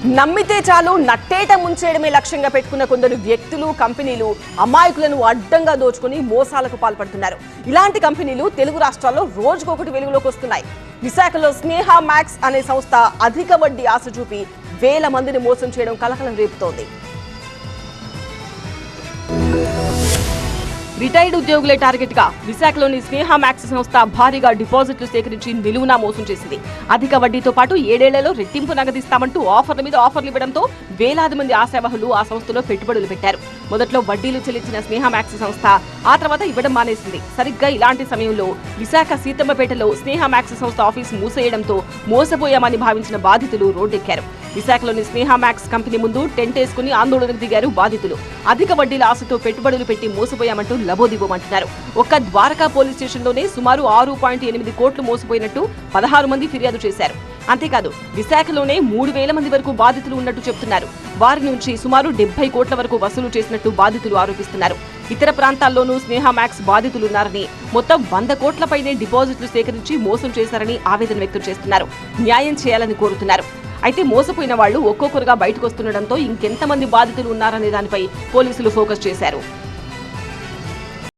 నమ్మితే చాలు నట్టేట ముంచేయడమే లక్ష్యంగా పెట్టుకున్న కొందరు వ్యక్తులు కంపెనీలు అమాయకులను అడ్డంగా దోచుకుని మోసాలకు పాల్పడుతున్నారు. ఇలాంటి కంపెనీలు తెలుగు రాష్ట్రాల్లో రోజుకొకటి వెలుగులోకి వస్తున్నాయి. విశాఖలో స్నేహ మ్యాక్స్ అనే సంస్థ అధిక వడ్డీ ఆశ చూపి వేల మందిని మోసం చేయడం కలకలం రేపుతోంది. రిటైర్డ్ ఉద్యోగులే టార్గెట్ గా విశాఖలోని స్నేహ మ్యాక్స్ సంస్థ భారీగా డిపాజిట్లు సేకరించి నిలువునా మోసం చేసింది. అధిక వడ్డీతో పాటు 7 ఏళ్లలో రెట్టింపు నగదిస్తామంటూ ఆఫర్ల మీద ఆఫర్లు ఇవ్వడంతో వేలాది మంది ఆశావహులు ఆ సంస్థలో పెట్టుబడులు పెట్టారు. మొదట్లో వడ్డీలు చెల్లించిన స్నేహ మ్యాక్స్ సంస్థ ఆ తర్వాత ఇవ్వడం మానేసింది. సరిగ్గా ఇలాంటి సమయంలో విశాఖ సీతమ్మపేటలో స్నేహ మ్యాక్స్ సంస్థ ఆఫీస్ మూసేయడంతో మోసపోయామని భావించిన బాధితులు రోడ్డెక్కారు. విశాఖలోని స్నేహ మ్యాక్స్ కంపెనీ ముందు టెంట్ వేసుకుని ఆందోళనకు దిగారు బాధితులు. అధిక వడ్డీల ఆశతో పెట్టుబడులు పెట్టి మోసపోయామంటూ లబోదిబోమంటున్నారు. ఒక్క ద్వారకా పోలీస్ స్టేషన్లోనే సుమారు 6.8 కోట్లు మోసపోయినట్టు 16 మంది ఫిర్యాదు చేశారు. అంతేకాదు విశాఖలోనే 3,000 మంది వరకు బాధితులు ఉన్నట్టు చెబుతున్నారు. వారి నుంచి సుమారు 70 కోట్ల వరకు వసూలు చేసినట్టు బాధితులు ఆరోపిస్తున్నారు. ఇతర ప్రాంతాల్లోనూ స్నేహ మ్యాక్స్ బాధితులున్నారని, మొత్తం 100 కోట్ల పైనే డిపాజిట్లు సేకరించి మోసం చేశారని ఆవేదన వ్యక్తం చేస్తున్నారు. న్యాయం చేయాలని కోరుతున్నారు. అయితే మోసపోయిన వాళ్లు ఒక్కొక్కరుగా బయటకు వస్తుండటంతో ఇంకెంతమంది బాధితులు ఉన్నారనే దానిపై పోలీసులు ఫోకస్ చేశారు.